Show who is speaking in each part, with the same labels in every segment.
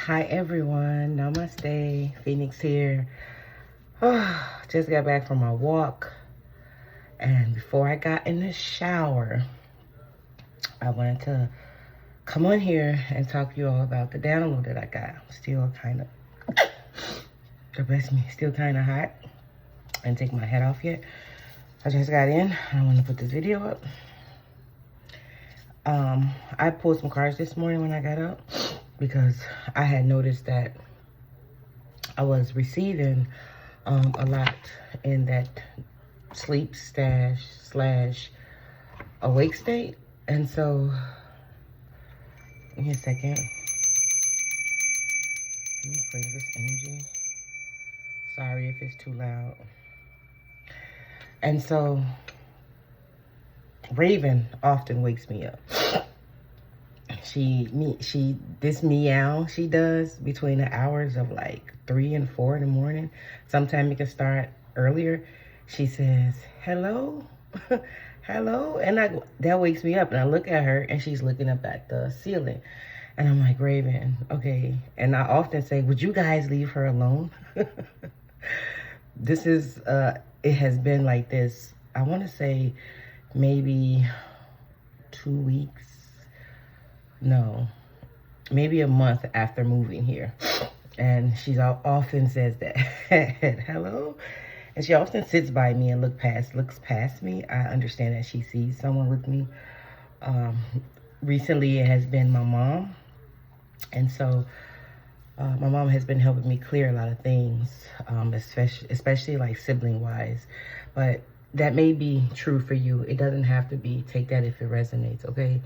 Speaker 1: Hi everyone, namaste. Phoenix here. Just got back from my walk, and before I got in the shower, I wanted to come on here and talk to you all about the download that I got. Still kind of, bless me, still kind of hot. I didn't take my hat off yet. I just got in. I want to put this video up. I pulled some cards this morning when I got up because I had noticed that I was receiving a lot in that sleep stash / awake state. And so, give me a second. Let me bring this energy. Sorry if it's too loud. And so, Raven often wakes me up. This meow she does between the hours of like 3 and 4 in the morning. Sometimes it can start earlier. She says, hello, hello. And that wakes me up, and I look at her and she's looking up at the ceiling. And I'm like, Raven, okay. And I often say, would you guys leave her alone? This is, it has been like this, I want to say maybe 2 weeks. No, maybe a month after moving here. And she often says that, hello. And she often sits by me and looks past me. I understand that she sees someone with me. Recently, it has been my mom. And so my mom has been helping me clear a lot of things, especially like sibling-wise. But that may be true for you. It doesn't have to be. Take that if it resonates, okay?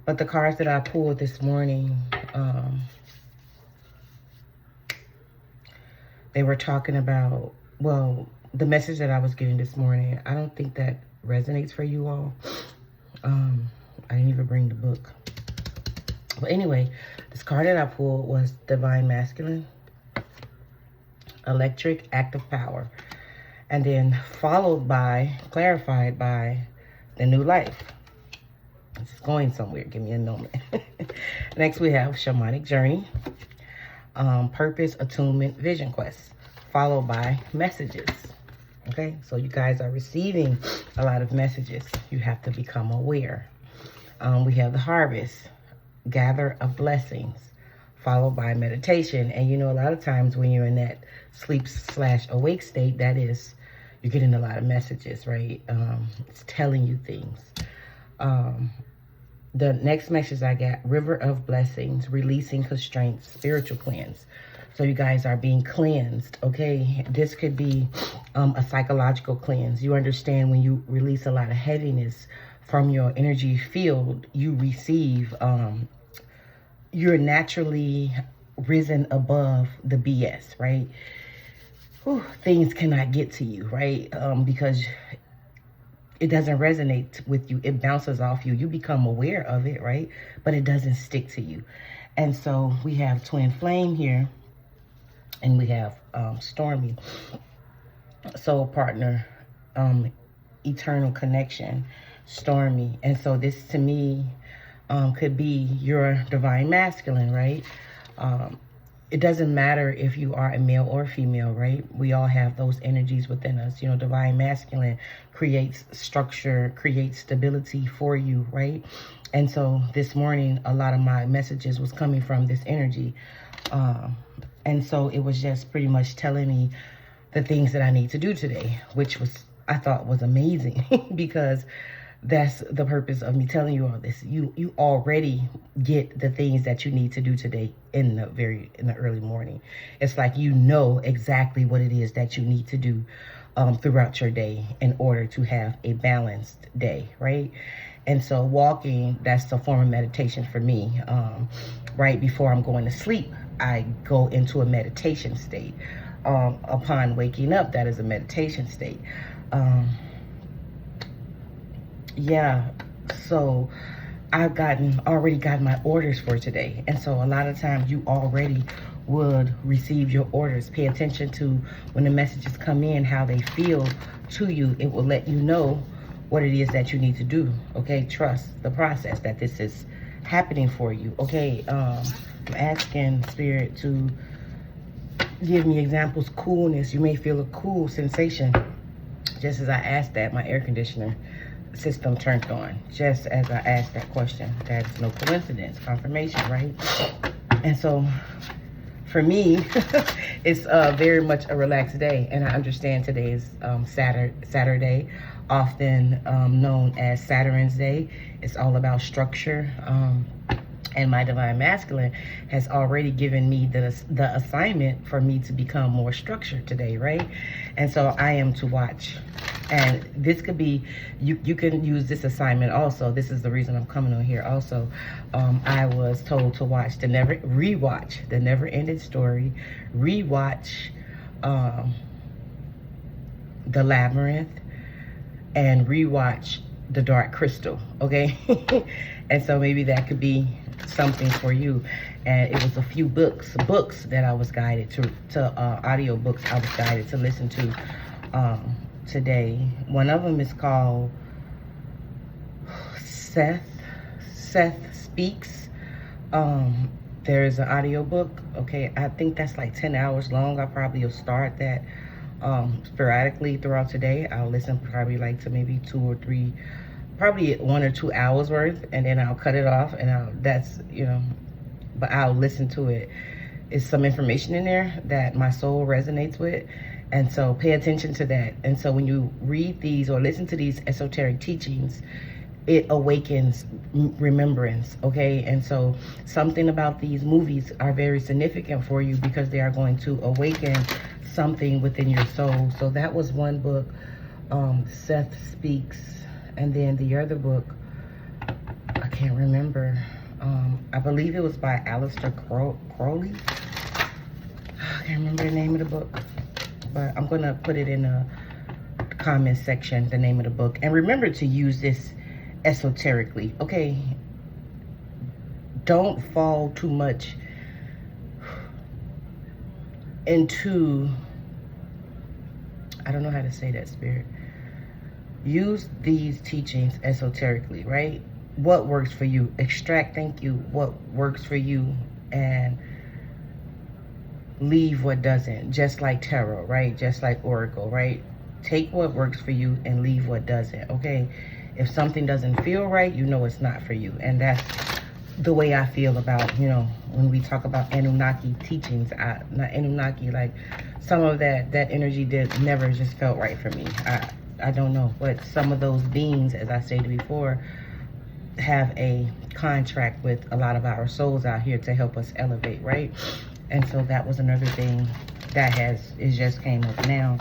Speaker 1: But the cards that I pulled this morning, they were talking about, well, the message that I was getting this morning, I don't think that resonates for you all. I didn't even bring the book. But anyway, this card that I pulled was Divine Masculine, Electric, Active Power. And then followed by, clarified by, the New Life. It's going somewhere. Give me a moment. Next, we have Shamanic Journey, Purpose, Attunement, Vision Quest, followed by Messages. Okay, so you guys are receiving a lot of messages. You have to become aware. We have the Harvest, Gather of Blessings, followed by Meditation. And you know, a lot of times when you're in that sleep / awake state, that is, you're getting a lot of messages, right? It's telling you things. The next message I got, River of Blessings, Releasing Constraints, Spiritual Cleanse. So you guys are being cleansed, okay? This could be a psychological cleanse. You understand when you release a lot of heaviness from your energy field, you receive, you're naturally risen above the BS, right? Whew, things cannot get to you, right? Because it doesn't resonate with you. It bounces off you. You become aware of it, right? But it doesn't stick to you. And so we have Twin Flame here. And we have Stormy, Soul Partner, Eternal Connection, Stormy. And so this to me could be your Divine Masculine, right? It doesn't matter if you are a male or female, right? We all have those energies within us. You know, Divine Masculine creates structure, creates stability for you, right? And so this morning, a lot of my messages was coming from this energy. And so it was just pretty much telling me the things that I need to do today, which I thought was amazing because that's the purpose of me telling you all this. You already get the things that you need to do today in the early morning. It's like you know exactly what it is that you need to do throughout your day in order to have a balanced day, right? And so walking, that's a form of meditation for me. Right before I'm going to sleep, I go into a meditation state. Upon waking up, that is a meditation state. Yeah, so I've already gotten my orders for today. And so a lot of times you already would receive your orders. Pay attention to when the messages come in, how they feel to you. It will let you know what it is that you need to do. Okay, trust the process, that this is happening for you. Okay, I'm asking Spirit to give me examples. Coolness. You may feel a cool sensation. Just as I asked that, my air conditioner system turned on. Just as I asked that question. That's no coincidence. Confirmation, right? And so for me, it's very much a relaxed day. And I understand today is Saturday, often known as Saturn's Day. It's all about structure. And my Divine Masculine has already given me the assignment for me to become more structured today, right? And so I am to watch. And this could be, you can use this assignment also. This is the reason I'm coming on here also. I was told to watch rewatch the Never Ending Story, rewatch The Labyrinth, and rewatch The Dark Crystal, okay? And so maybe that could be something for you. And it was a few books that I was guided to audio books I was guided to listen to today. One of them is called Seth Speaks. There's an audio book. Okay, I think that's like 10 hours long. I probably will start that sporadically throughout today. I'll listen probably like to maybe 2 or 3, probably 1 or 2 hours worth, and then I'll cut it off, and that's, you know, but I'll listen to it. It's some information in there that my soul resonates with, and so pay attention to that. And so when you read these or listen to these esoteric teachings, it awakens remembrance, okay? And so something about these movies are very significant for you because they are going to awaken something within your soul. So that was one book, Seth Speaks. And then the other book, I can't remember. I believe it was by Aleister Crowley. I can't remember the name of the book, but I'm gonna put it in the comment section, the name of the book. And remember to use this esoterically, okay? Don't fall too much into, I don't know how to say that, Spirit. Use these teachings esoterically, right? What works for you? Extract, thank you, what works for you, and leave what doesn't. Just like tarot, right? Just like oracle, right? Take what works for you and leave what doesn't, okay? If something doesn't feel right, you know it's not for you. And that's the way I feel about, you know, when we talk about Anunnaki teachings. Not Anunnaki, like some of that energy never just felt right for me. I don't know, but some of those beings, as I stated before, have a contract with a lot of our souls out here to help us elevate, right? And so that was another thing that it just came up now.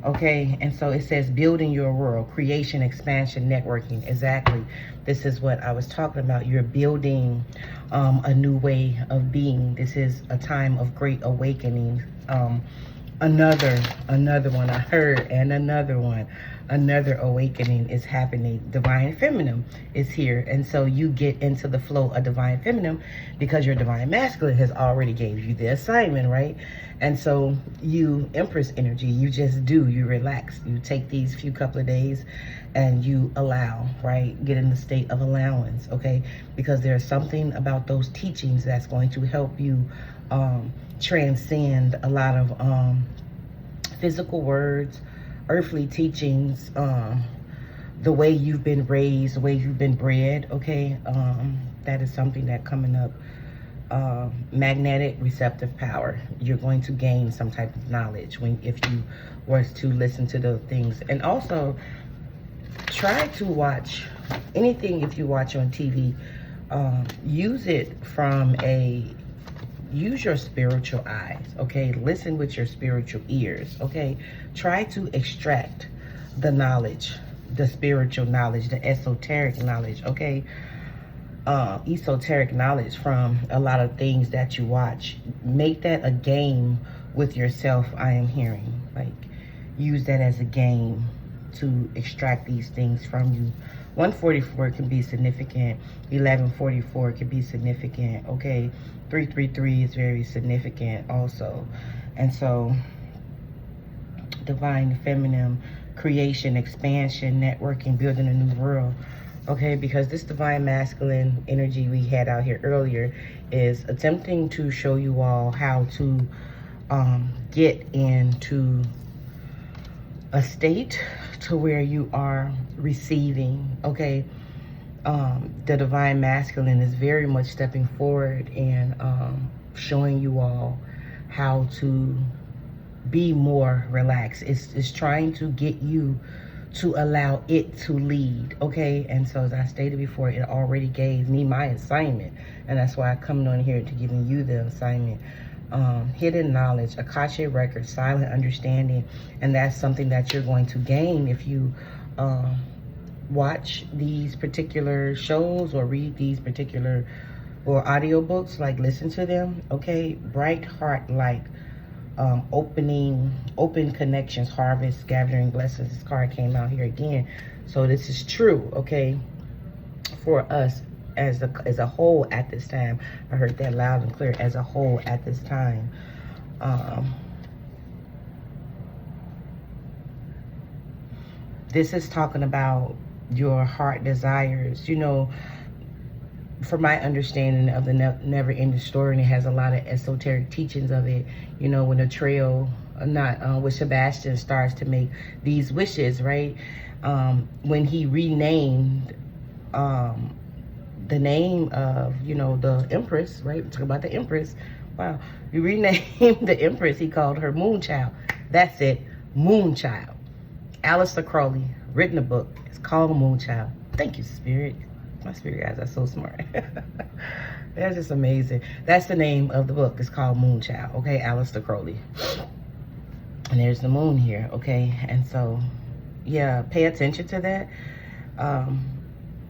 Speaker 1: Okay, and so it says building your world, creation, expansion, networking. Exactly. This is what I was talking about. You're building a new way of being. This is a time of great awakening. Another one I heard, and another awakening is happening. Divine Feminine is here, and so you get into the flow of Divine Feminine because your Divine Masculine has already gave you the assignment, right? And so you Empress energy, you just do, you relax, you take these few couple of days and you allow, right? Get in the state of allowance, okay? Because there's something about those teachings that's going to help you transcend a lot of physical words, earthly teachings, the way you've been raised, the way you've been bred, okay? That is something that coming up. Magnetic receptive power. You're going to gain some type of knowledge if you were to listen to those things. And also, try to watch anything. If you watch on TV, use it from use your spiritual eyes, okay? Listen with your spiritual ears, okay? Try to extract the knowledge, the spiritual knowledge, the esoteric knowledge, okay? Esoteric knowledge from a lot of things that you watch. Make that a game with yourself, I am hearing. Like, use that as a game to extract these things from you. 144 can be significant. 1144 can be significant, okay? 333 is very significant also. And so, Divine Feminine, creation, expansion, networking, building a new world. Okay, because this divine masculine energy we had out here earlier is attempting to show you all how to get into a state to where you are receiving. Okay, the divine masculine is very much stepping forward and showing you all how to be more relaxed. It's trying to get you to allow it to lead. Okay, and so as I stated before, it already gave me my assignment, and that's why I come on here to giving you the assignment. Hidden knowledge, Akashic records, silent understanding, and that's something that you're going to gain if you watch these particular shows or read these particular or audiobooks, like listen to them. Okay, bright heart light, open connections, harvest, gathering blessings. This card came out here again, so this is true. Okay, for us as a whole at this time. I heard that loud and clear. As a whole at this time. This is talking about your heart desires. You know, from my understanding of the never-ending story, and it has a lot of esoteric teachings of it. You know, when the trio, when Sebastian starts to make these wishes, right? When he renamed the name of, you know, the Empress, right? Talk about the Empress. Wow. You renamed the Empress. He called her Moonchild. That's it. Moonchild. Aleister Crowley written a book. It's called Moonchild. Thank you, Spirit. My spirit guys are so smart. They're just amazing. That's the name of the book. It's called Moonchild. Okay, Aleister Crowley. And there's the moon here. Okay, and so, yeah, pay attention to that.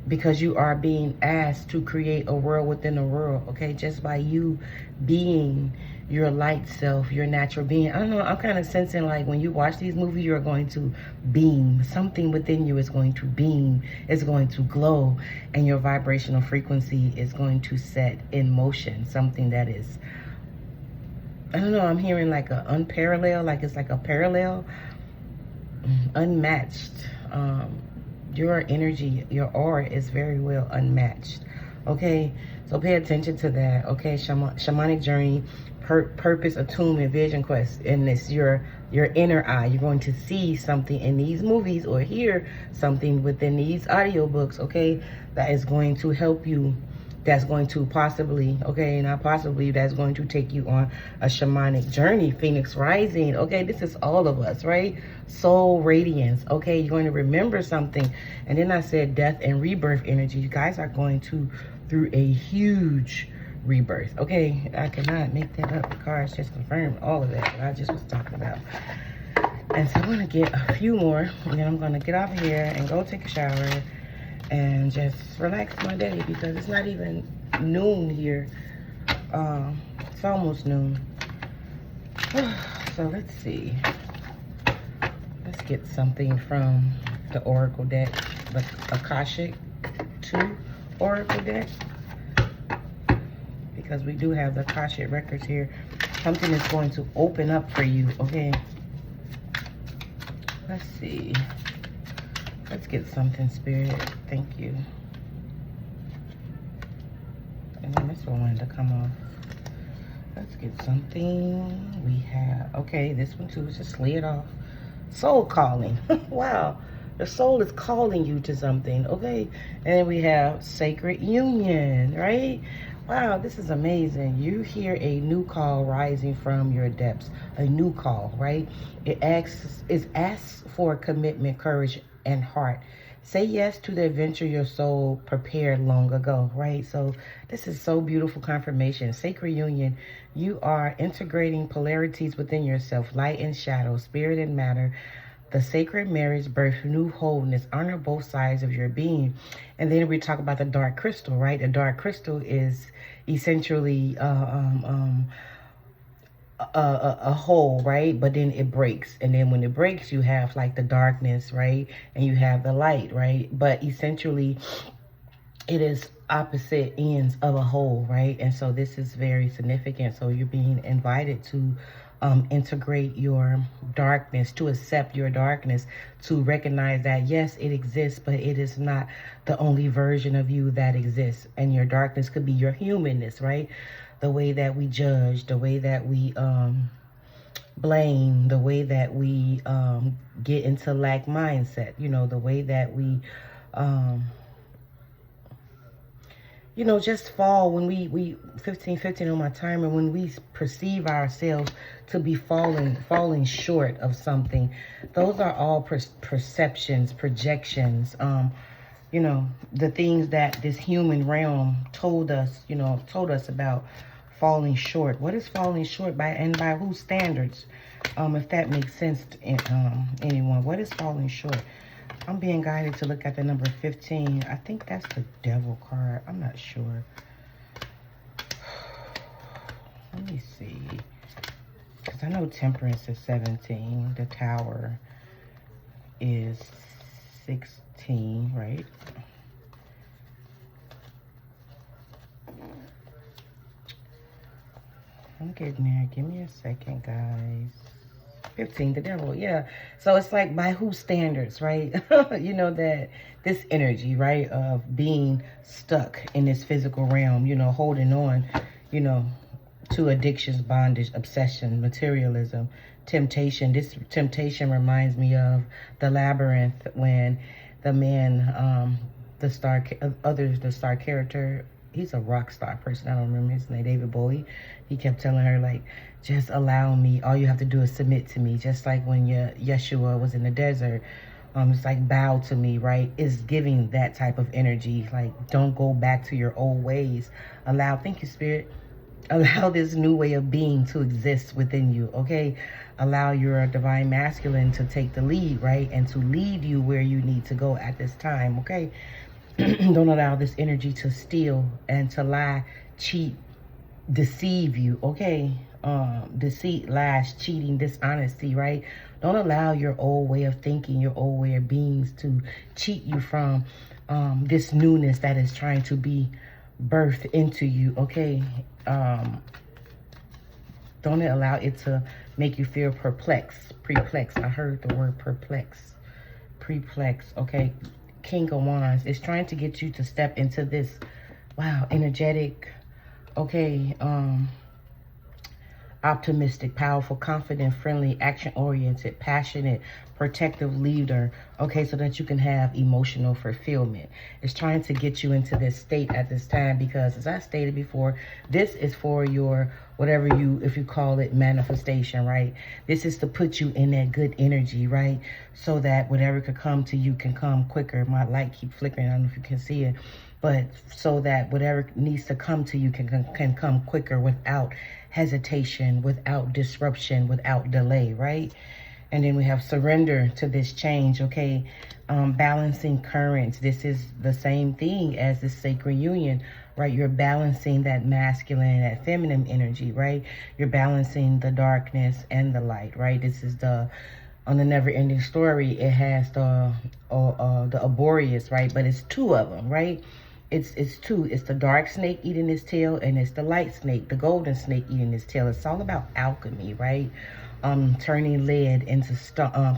Speaker 1: Because you are being asked to create a world within a world, okay? Just by you being your light self, your natural being. I don't know, I'm kind of sensing like when you watch these movies, you're going to beam. Something within you is going to beam, is going to glow, and your vibrational frequency is going to set in motion. Something that is, I don't know, I'm hearing like a unparalleled, like it's like a parallel, unmatched. Your energy, your aura is very well unmatched. Okay, so pay attention to that. Okay, shamanic journey, purpose, attunement, vision quest. And it's your inner eye. You're going to see something in these movies or hear something within these audiobooks, okay, that is going to help you. That's going to possibly, okay, not possibly, that's going to take you on a shamanic journey. Phoenix rising, okay, this is all of us, right? Soul radiance, okay, you're going to remember something. And then I said death and rebirth energy. You guys are going through a huge rebirth, okay? I cannot make that up. The cards just confirmed all of that I just was talking about. And so I'm going to get a few more, and then I'm going to get off here and go take a shower and just relax my day, because it's not even noon here. It's almost noon. So let's see. Let's get something from the Oracle deck, the Akashic 2 Oracle deck, because we do have the Akashic records here. Something is going to open up for you, okay? Let's see. Let's get something, Spirit. Thank you. And then this one wanted to come off. Let's get something. We have, okay, this one too, just lay it off. Soul calling. Wow. The soul is calling you to something, okay? And then we have sacred union, right? Wow, this is amazing. You hear a new call rising from your depths. A new call, right? It asks for commitment, courage, and heart. Say yes to the adventure your soul prepared long ago, right? So this is so beautiful confirmation. Sacred union, you are integrating polarities within yourself, light and shadow, spirit and matter. The sacred marriage birth new wholeness. Honor both sides of your being. And then we talk about the dark crystal, right? The dark crystal is essentially a hole, right? But then it breaks, and then when it breaks, you have like the darkness, right? And you have the light, right? But essentially it is opposite ends of a hole, right? And so this is very significant. So you're being invited to integrate your darkness, to accept your darkness, to recognize that yes, it exists, but it is not the only version of you that exists. And your darkness could be your humanness, right? The way that we judge, the way that we blame, the way that we get into lack mindset, you know, the way that we you know, just fall when we 1515 on my timer, when we perceive ourselves to be falling short of something. Those are all perceptions, projections, you know, the things that this human realm told us, you know, about falling short. What is falling short by, and by whose standards? If that makes sense to anyone. What is falling short? I'm being guided to look at the number 15. I think that's the devil card. I'm not sure. Let me see. Because I know temperance is 17. The tower is 16, right? I'm getting there. Give me a second, guys. 15, the devil, yeah. So it's like, by whose standards, right? You know, that this energy, right, of being stuck in this physical realm, you know, holding on, you know, to addictions, bondage, obsession, materialism, temptation. This temptation reminds me of the labyrinth, when the man, the star character, he's a rock star person, I don't remember his name, David Bowie. He kept telling her, like, just allow me. All you have to do is submit to me. Just like when Yeshua was in the desert. It's like, bow to me, right? It's giving that type of energy. Like, don't go back to your old ways. Allow, thank you, Spirit. Allow this new way of being to exist within you, okay? Allow your divine masculine to take the lead, right? And to lead you where you need to go at this time, okay? Don't allow this energy to steal and to lie, cheat, deceive you, okay? Deceit, lies, cheating, dishonesty, right? Don't allow your old way of thinking, your old way of beings to cheat you from this newness that is trying to be birthed into you, okay? Don't allow it to make you feel perplexed. I heard the word perplex. Okay? King of Wands is trying to get you to step into this, wow, energetic, okay, optimistic, powerful, confident, friendly, action-oriented, passionate, protective leader, okay, so that you can have emotional fulfillment. It's trying to get you into this state at this time, because as I stated before, this is for your, whatever you, if you call it manifestation, right? This is to put you in that good energy, right? So that whatever could come to you can come quicker. My light keep flickering, I don't know if you can see it. But so that whatever needs to come to you can come quicker, without hesitation, without disruption, without delay, right? And then we have surrender to this change, okay? Balancing currents. This is the same thing as the sacred union, right? You're balancing that masculine, that feminine energy, right? You're balancing the darkness and the light, right? This is the, on the never ending story, it has the Arboreus, right? But it's two of them, right? It's two. It's the dark snake eating his tail, and it's the light snake, the golden snake eating his tail. It's all about alchemy, right? Turning lead into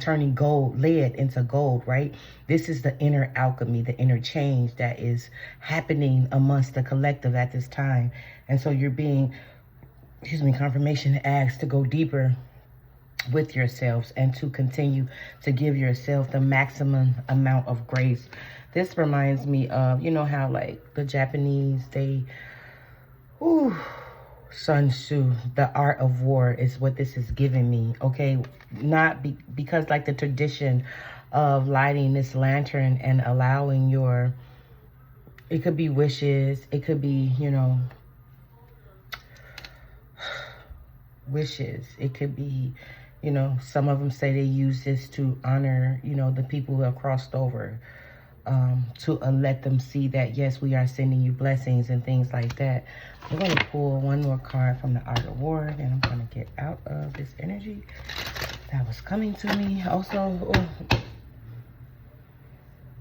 Speaker 1: turning lead into gold, right? This is the inner alchemy, the inner change that is happening amongst the collective at this time. And so you're being, confirmation asked to go deeper with yourselves and to continue to give yourself the maximum amount of grace. This reminds me of, you know how like the Japanese, they, Sun Tzu, the art of war is what this is giving me, okay? Not because like the tradition of lighting this lantern and allowing your, it could be wishes, it could be, you know, wishes, it could be, you know, some of them say they use this to honor, you know, the people who have crossed over, to let them see that, yes, we are sending you blessings and things like that. I'm going to pull one more card from the Art of War, and I'm going to get out of this energy that was coming to me. Also,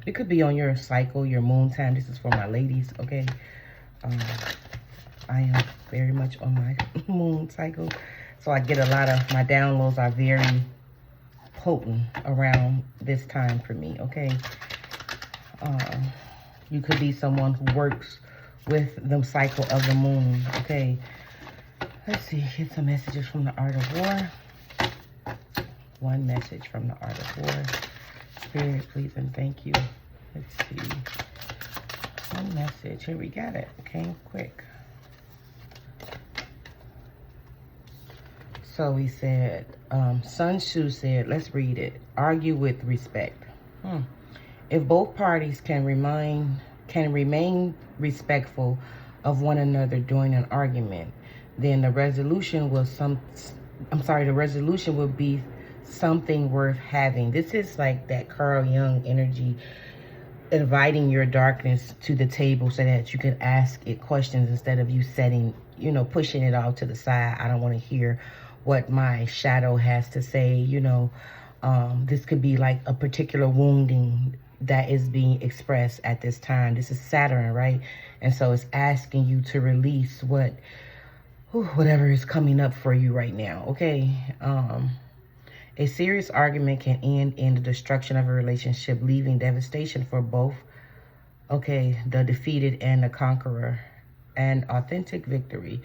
Speaker 1: it could be on your cycle, your moon time. This is for my ladies, okay? I am very much on my moon cycle. So I get a lot of, my downloads are very potent around this time for me, okay? You could be someone who works with the cycle of the moon, okay? Let's see, get some messages from the Art of War. One message from the Art of War. Spirit, please and thank you. Let's see. One message. Here we got it. Okay, quick. So we said, Sun Tzu said, let's read it. Argue with respect. If both parties can remain respectful of one another during an argument, then the resolution will be something worth having. This is like that Carl Jung energy, inviting your darkness to the table so that you can ask it questions instead of you setting, you know, pushing it all to the side. I don't want to hear what my shadow has to say, you know. This could be like a particular wounding that is being expressed at this time. This is Saturn, right? And so it's asking you to release whatever is coming up for you right now, okay? A serious argument can end in the destruction of a relationship, leaving devastation for both, okay, the defeated and the conqueror. An authentic victory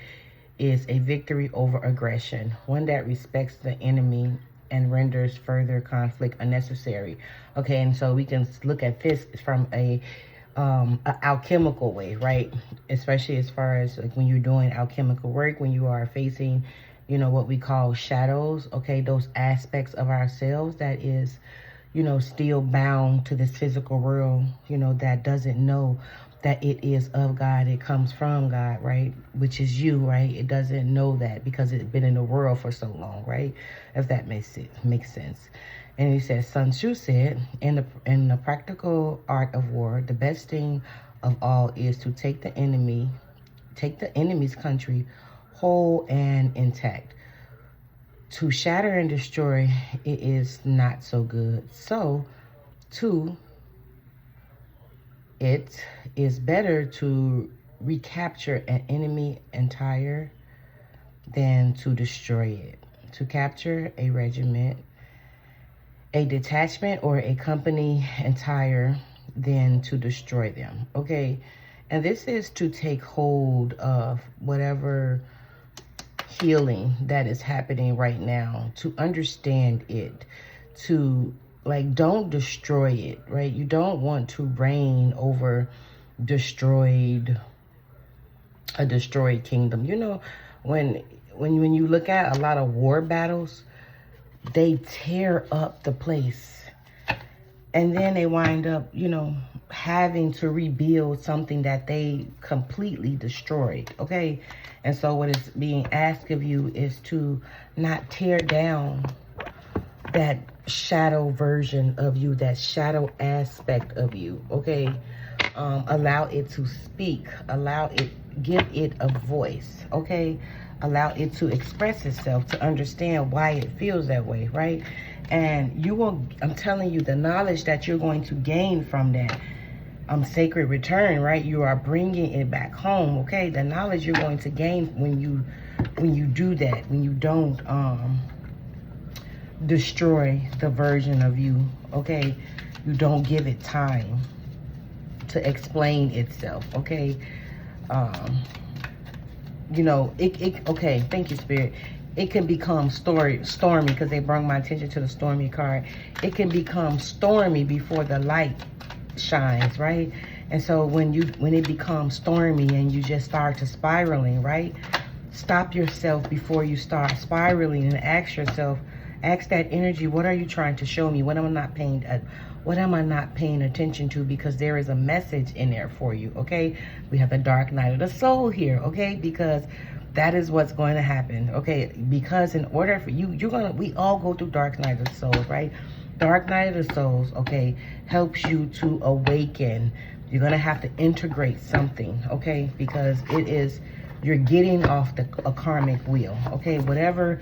Speaker 1: is a victory over aggression, one that respects the enemy and renders further conflict unnecessary. Okay, and so we can look at this from a alchemical way, right? Especially as far as like when you're doing alchemical work, when you are facing, you know, what we call shadows, okay, those aspects of ourselves that is, you know, still bound to this physical world, you know, that doesn't know that it is of God, it comes from God, right? Which is you, right? It doesn't know that because it's been in the world for so long, right? If that makes sense. And he says, Sun Tzu said, in the practical art of war, the best thing of all is to take the enemy's country whole and intact. To shatter and destroy, it is not so good. So, it is better to recapture an enemy entire than to destroy it. To capture a regiment, a detachment, or a company entire than to destroy them. Okay, and this is to take hold of whatever healing that is happening right now, to understand it, to like, don't destroy it, right? You don't want to reign over a destroyed kingdom. You know, when you look at a lot of war battles, they tear up the place and then they wind up, you know, having to rebuild something that they completely destroyed, okay? And so what is being asked of you is to not tear down that shadow version of you, that shadow aspect of you, okay? Allow it to speak, give it a voice, okay? Allow it to express itself, to understand why it feels that way, right? And you will, I'm telling you, the knowledge that you're going to gain from that sacred return, right? You are bringing it back home, okay? The knowledge you're going to gain when you do that, when you don't destroy the version of you, okay? You don't give it time to explain itself, okay? You know, okay, thank you, Spirit. It can become stormy, because they brought my attention to the stormy card. It can become stormy before the light shines, right? And so when it becomes stormy and you just start to spiraling, right? Stop yourself before you start spiraling and ask that energy, what are you trying to show me? What am I not paying attention to? Because there is a message in there for you, okay? We have the dark night of the soul here, okay? Because that is what's going to happen, okay? Because in order for we all go through dark night of the souls, right? Dark night of the souls, okay, helps you to awaken. You're going to have to integrate something, okay? Because you're getting off a karmic wheel, okay? Whatever,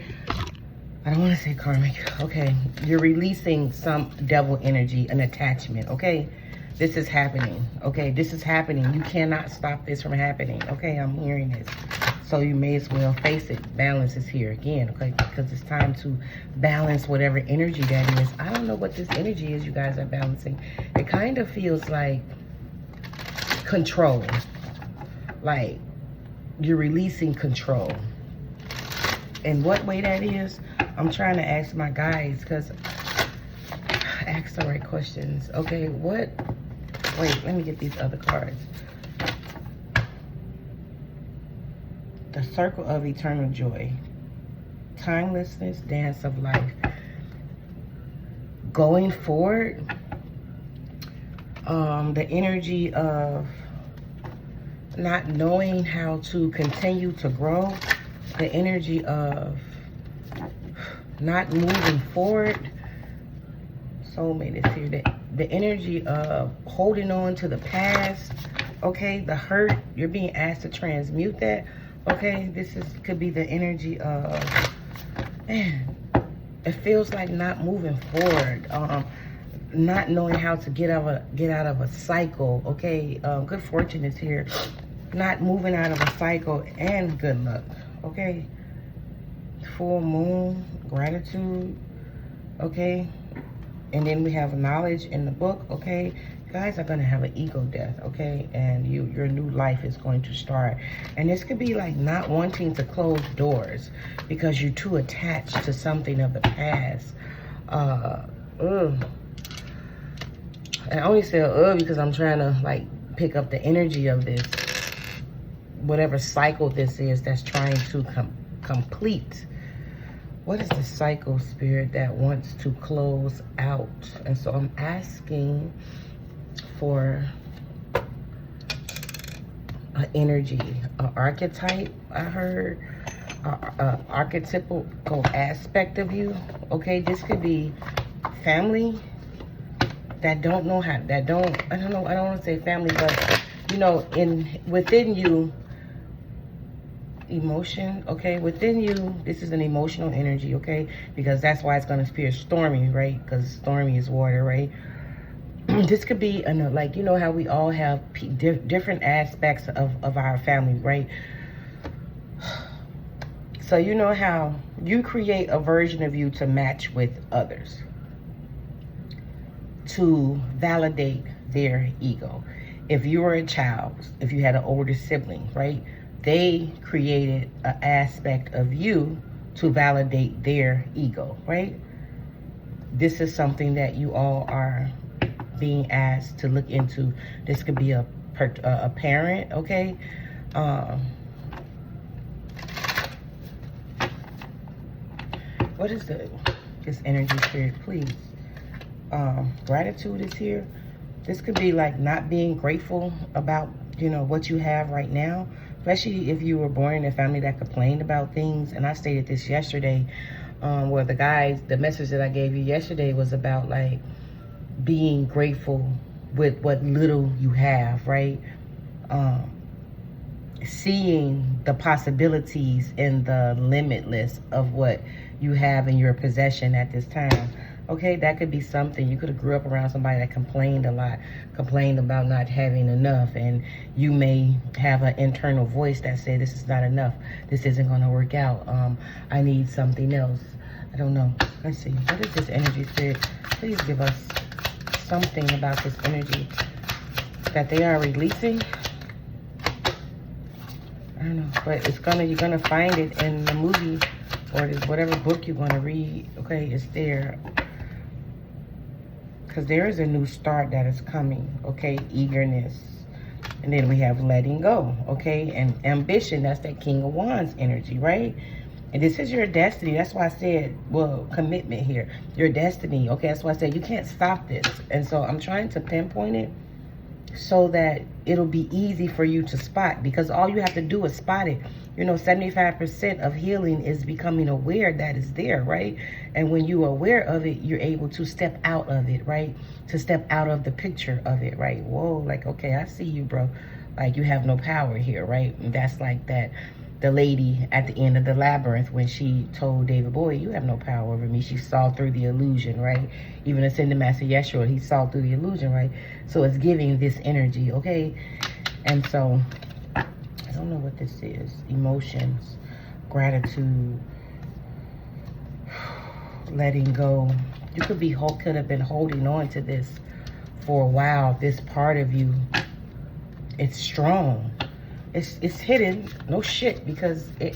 Speaker 1: I don't want to say karmic, okay? You're releasing some devil energy, an attachment, okay? This is happening, okay? This is happening. You cannot stop this from happening, okay? I'm hearing this. So you may as well face it. Balance is here again, okay? Because it's time to balance whatever energy that is. I don't know what this energy is you guys are balancing. It kind of feels like control. Like you're releasing control. And what way that is, I'm trying to ask my guides, because ask the right questions. Okay, what? Wait, let me get these other cards. The Circle of Eternal Joy. Timelessness, Dance of Life. Going forward, the energy of not knowing how to continue to grow. The energy of not moving forward. Soulmate is here. The energy of holding on to the past. Okay, the hurt. You're being asked to transmute that. Okay, could be the energy of, man, it feels like not moving forward, not knowing how to get out of a cycle. Okay, good fortune is here, not moving out of a cycle, and good luck. Okay, full moon, gratitude. Okay, and then we have knowledge in the book. Okay, you guys are going to have an ego death, okay? And your new life is going to start. And this could be like not wanting to close doors because you're too attached to something of the past. And I only say because I'm trying to like pick up the energy of this, whatever cycle this is that's trying to complete. What is the cycle, Spirit, that wants to close out? And so I'm asking for an energy, an archetype, I heard, an archetypical aspect of you. Okay, this could be family that don't know how, I don't want to say family, but you know, within you, emotion, okay, within you, this is an emotional energy, okay, because that's why it's going to appear stormy, right? Because stormy is water, right? This could be, like, you know how we all have different aspects of our family, right? So you know how you create a version of you to match with others, to validate their ego. If you were a child, if you had an older sibling, right? They created an aspect of you to validate their ego, right? This is something that you all are being asked to look into. This could be a parent, okay? What is this energy, Spirit, please? Gratitude is here. This could be like not being grateful about, you know, what you have right now, especially if you were born in a family that complained about things. And I stated this yesterday, where the message that I gave you yesterday was about like being grateful with what little you have, right? Seeing the possibilities and the limitless of what you have in your possession at this time. Okay, that could be something. You could have grew up around somebody that complained a lot, complained about not having enough, and you may have an internal voice that said, this is not enough, this isn't going to work out, I need something else. I don't know. Let's see. What is this energy, Spirit? Please give us something about this energy that they are releasing. I don't know, but you're gonna find it in the movie or whatever book you're gonna read. Okay, it's there. Because there is a new start that is coming, okay? Eagerness. And then we have letting go, okay? And ambition, that's that King of Wands energy, right? And this is your destiny. That's why I said, well, commitment here. Your destiny, okay? That's why I said you can't stop this. And so I'm trying to pinpoint it so that it'll be easy for you to spot, because all you have to do is spot it. You know, 75% of healing is becoming aware that it's there, right? And when you're aware of it, you're able to step out of it, right? To step out of the picture of it, right? Whoa, like, okay, I see you, bro. Like, you have no power here, right? And that's like that, the lady at the end of the labyrinth when she told David Bowie, you have no power over me. She saw through the illusion, right? Even Ascended Master Yeshua, he saw through the illusion, right? So it's giving this energy, okay? And so don't know what this is. Emotions, gratitude, letting go. You could have been holding on to this for a while. This part of you, it's strong. It's hidden. No shit, because it.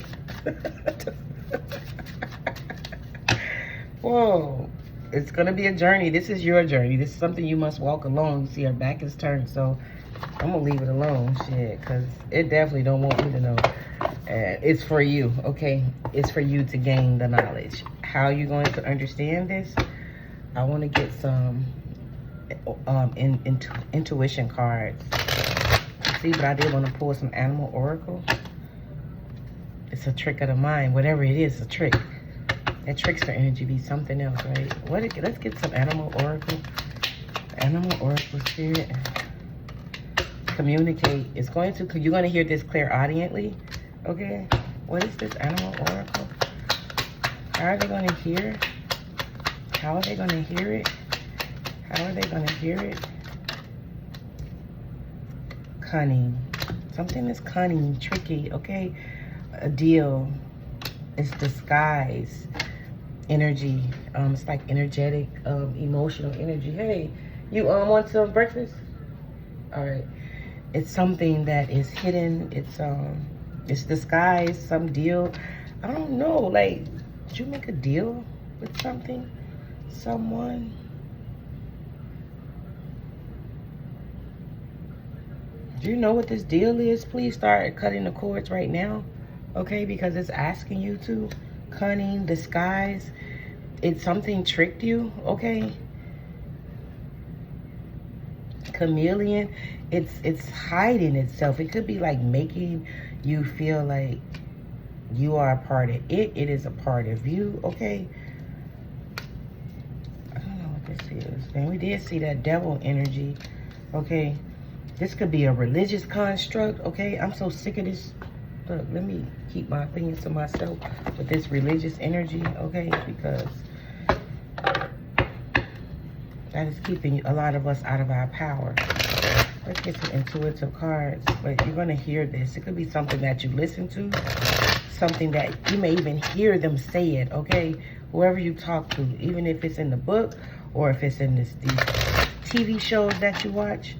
Speaker 1: Whoa. It's going to be a journey. This is your journey. This is something you must walk alone. You see, her back is turned, so I'm going to leave it alone, shit, because it definitely don't want me to know. It's for you, okay? It's for you to gain the knowledge. How are you going to understand this? I want to get some intuition cards. See, but I did want to pull some animal oracle. It's a trick of the mind. Whatever it is, a trick. That trickster energy be something else, right? Let's get some animal oracle. Animal oracle spirit. Communicate. You're going to hear this clairaudiently. Okay? What is this animal oracle? How are they going to hear? How are they going to hear it? How are they going to hear it? Cunning. Something is cunning, tricky, okay? A deal. It's disguise. Energy. It's like energetic, emotional energy. Hey, you want some breakfast? All right. It's something that is hidden. It's disguised, some deal. I don't know, like, did you make a deal with something? Someone? Do you know what this deal is? Please start cutting the cords right now, okay? Because it's asking you to. Cunning, disguise. It's something tricked you, okay? Chameleon. It's hiding itself. It could be like making you feel like you are a part of it. It is a part of you, okay? I don't know what this is. Man, we did see that devil energy, okay? This could be a religious construct, okay? I'm so sick of this. Look, let me keep my opinions to myself with this religious energy, okay? Because that is keeping a lot of us out of our power. Let's get some intuitive cards. But you're going to hear this. It could be something that you listen to. Something that you may even hear them say it, okay? Whoever you talk to. Even if it's in the book or if it's in these TV shows that you watch.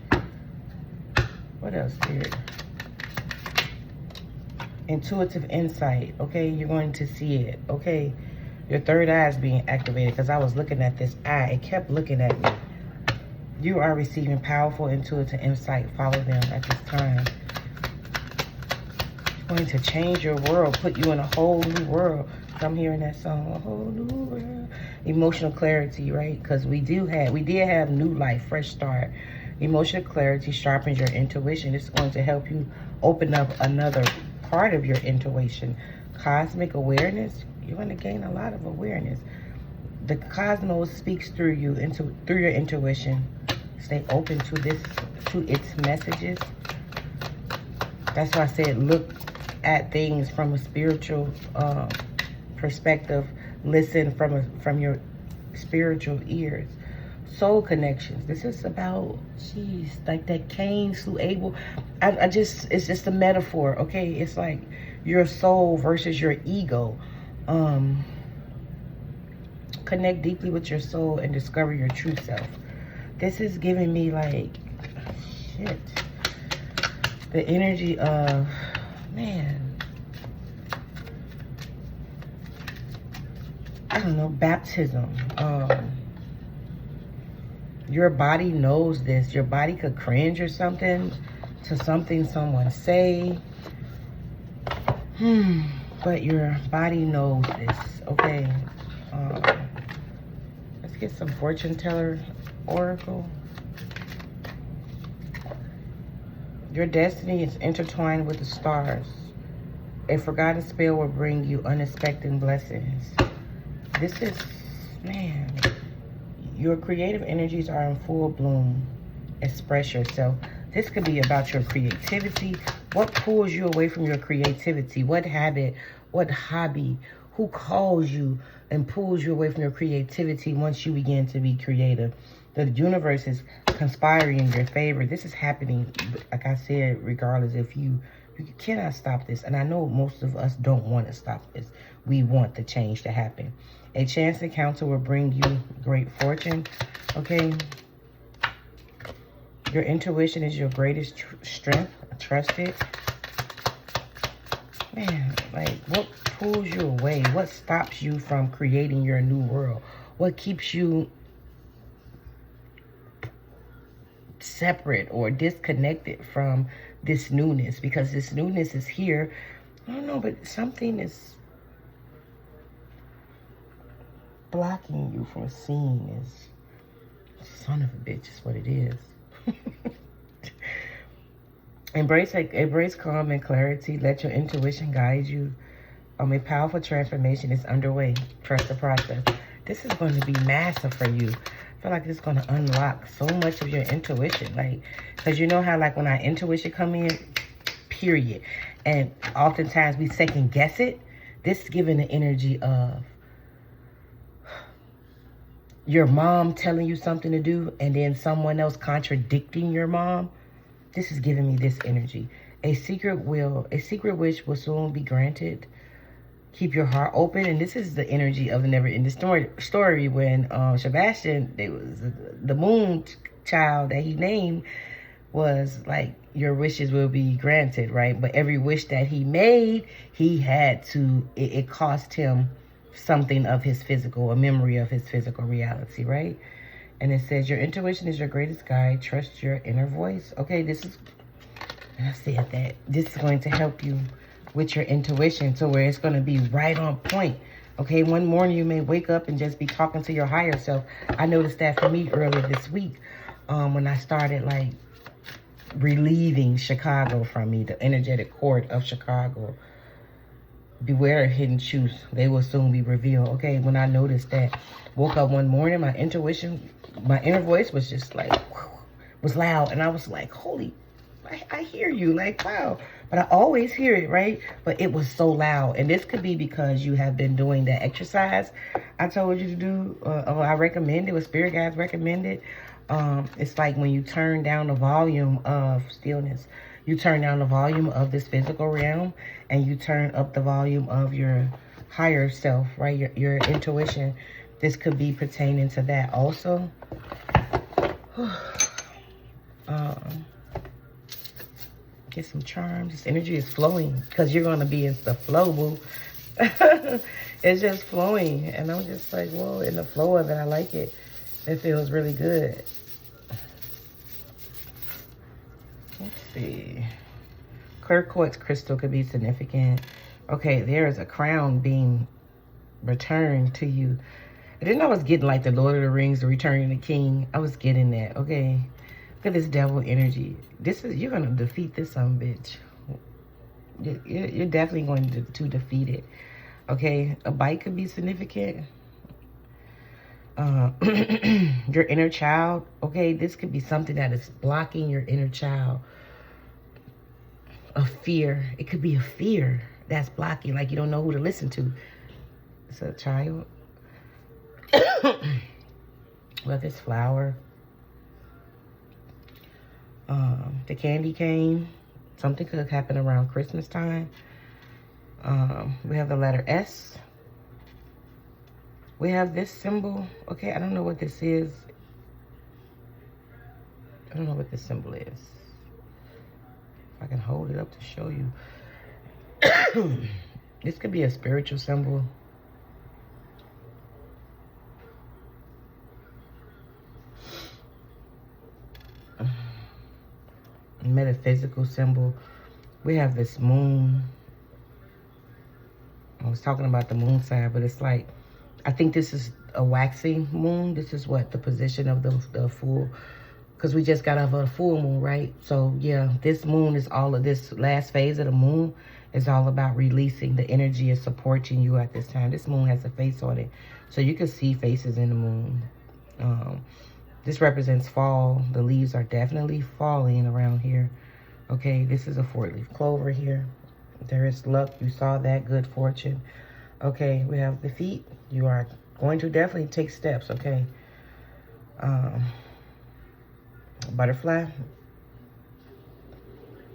Speaker 1: What else, Spirit? Intuitive insight, okay? You're going to see it, okay? Your third eye is being activated because I was looking at this eye. It kept looking at me. You are receiving powerful intuitive insight. Follow them at this time. It's going to change your world, put you in a whole new world. I'm hearing that song, a whole new world. Emotional clarity, right? Because we did have new life, fresh start. Emotional clarity sharpens your intuition. It's going to help you open up another part of your intuition. Cosmic awareness. You're going to gain a lot of awareness. The cosmos speaks through you, through your intuition. Stay open to its messages. That's why I said look at things from a spiritual perspective. Listen from your spiritual ears. Soul connections. This is about, geez, like that Cain slew Abel. It's just a metaphor, okay? It's like your soul versus your ego. Connect deeply with your soul and discover your true self. This is giving me like, shit, the energy of, man, I don't know, baptism. Your body knows this. Your body could cringe or something to something someone say. But your body knows this, okay? Let's get some fortune teller oracle. Your destiny is intertwined with the stars. A forgotten spell will bring you unexpected blessings. This is, man, your creative energies are in full bloom. Express yourself. This could be about your creativity. What pulls you away from your creativity? What habit? What hobby? Who calls you and pulls you away from your creativity once you begin to be creative? The universe is conspiring in your favor. This is happening, like I said, regardless if you You cannot stop this. And I know most of us don't want to stop this. We want the change to happen. A chance encounter will bring you great fortune. Okay. Your intuition is your greatest strength. Trust it. Man, like, what pulls you away? What stops you from creating your new world? What keeps you separate or disconnected from this newness? Because this newness is here. I don't know, but something is blocking you from seeing this. Son of a bitch is what it is. Embrace calm and clarity. Let your intuition guide you. A powerful transformation is underway. Trust the process. This is going to be massive for you. I feel like it's going to unlock so much of your intuition. Like, because you know how, like, when our intuition come in, period. And oftentimes we second guess it. This is giving the energy of your mom telling you something to do and then someone else contradicting your mom. This is giving me this energy. A secret wish will soon be granted. Keep your heart open. And this is the energy of the never-ending story when Sebastian, it was the moon child that he named, was like, your wishes will be granted, right? But every wish that he made, he had to, it cost him something of his physical, a memory of his physical reality, right? And it says, your intuition is your greatest guide. Trust your inner voice. Okay, this is, and I said that, this is going to help you with your intuition to where it's going to be right on point. Okay, one morning you may wake up and just be talking to your higher self. I noticed that for me earlier this week when I started like relieving Chicago from me, the energetic court of Chicago. Beware of hidden truths. They will soon be revealed. Okay, when I noticed that, woke up one morning, my intuition, my inner voice was just like, was loud. And I was like, holy, I hear you. Like, wow. But I always hear it, right? But it was so loud. And this could be because you have been doing the exercise I told you to do. I recommended, what Spirit Guides recommended. It's like when you turn down the volume of stillness. You turn down the volume of this physical realm and you turn up the volume of your higher self, right? Your intuition. This could be pertaining to that also. Get some charms. This energy is flowing because you're going to be in the flow, boo. It's just flowing. And I'm just like, whoa, in the flow of it, I like it. It feels really good. Let's see. Clear quartz crystal could be significant. Okay, there is a crown being returned to you. I didn't know I was getting like the Lord of the Rings, the Returning of the King. I was getting that, okay? Look at this devil energy. This is, you're going to defeat this son of a bitch. You're definitely going to defeat it. Okay, a bite could be significant. Your inner child. Okay, this could be something that is blocking your inner child. A fear. It could be a fear that's blocking, like you don't know who to listen to. It's a child. Well, this flower. The candy cane. Something could happen around Christmas time. We have the letter S. We have this symbol. Okay, I don't know what this is. I don't know what this symbol is. If I can hold it up to show you. This could be a spiritual symbol. Metaphysical symbol. We have this moon. I was talking about the moon side, but it's like, I think this is a waxing moon. This is what the position of the full, because we just got out of a full moon, right? So yeah, this moon is all of this last phase of the moon is all about releasing. The energy is supporting you at this time. This moon has a face on it, so you can see faces in the moon. This represents fall. The leaves are definitely falling around here. Okay, this is a 4-leaf clover here. There is luck. You saw that. Good fortune. Okay, we have the feet. You are going to definitely take steps, okay? Butterfly.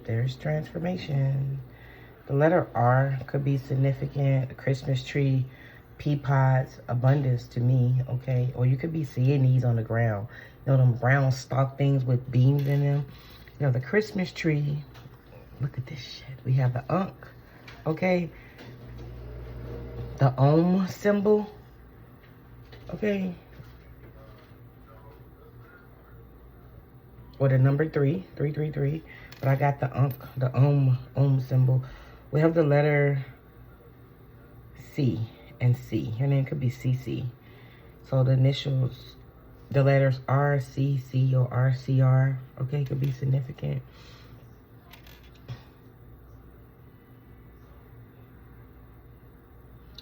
Speaker 1: There's transformation. The letter R could be significant. A Christmas tree, pea pods, abundance to me, okay? Or you could be seeing these on the ground. You know, them brown stalk things with beams in them. You know, the Christmas tree. Look at this shit. We have the Ankh, okay? The Om symbol, okay? Or the number 333. But I got the Ankh, the Om symbol. We have the letter C and C. Her name could be CC. So the initials, the letters RCC or RCR, okay, could be significant.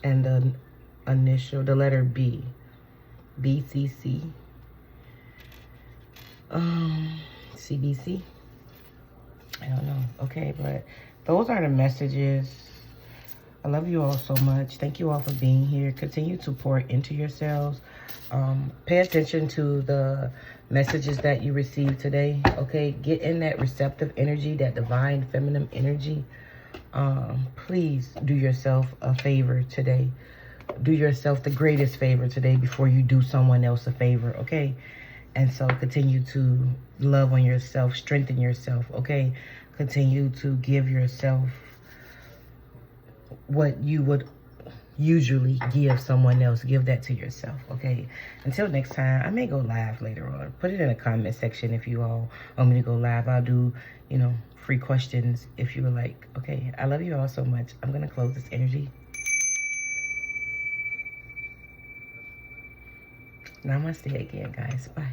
Speaker 1: And the initial, the letter B, BCC, CBC. I don't know. Okay, but those are the messages. I love you all so much. Thank you all for being here. Continue to pour into yourselves. Pay attention to the messages that you received today. Okay, get in that receptive energy, that divine feminine energy. Please do yourself a favor today. Do yourself the greatest favor today before you do someone else a favor, okay? And so continue to love on yourself, strengthen yourself, okay? Continue to give yourself what you would usually give someone else. Give that to yourself, okay? Until next time, I may go live later on. Put it in the comment section if you all want me to go live. I'll do, you know, free questions if you would like, okay? I love you all so much. I'm going to close this energy. Namaste again, guys. Bye.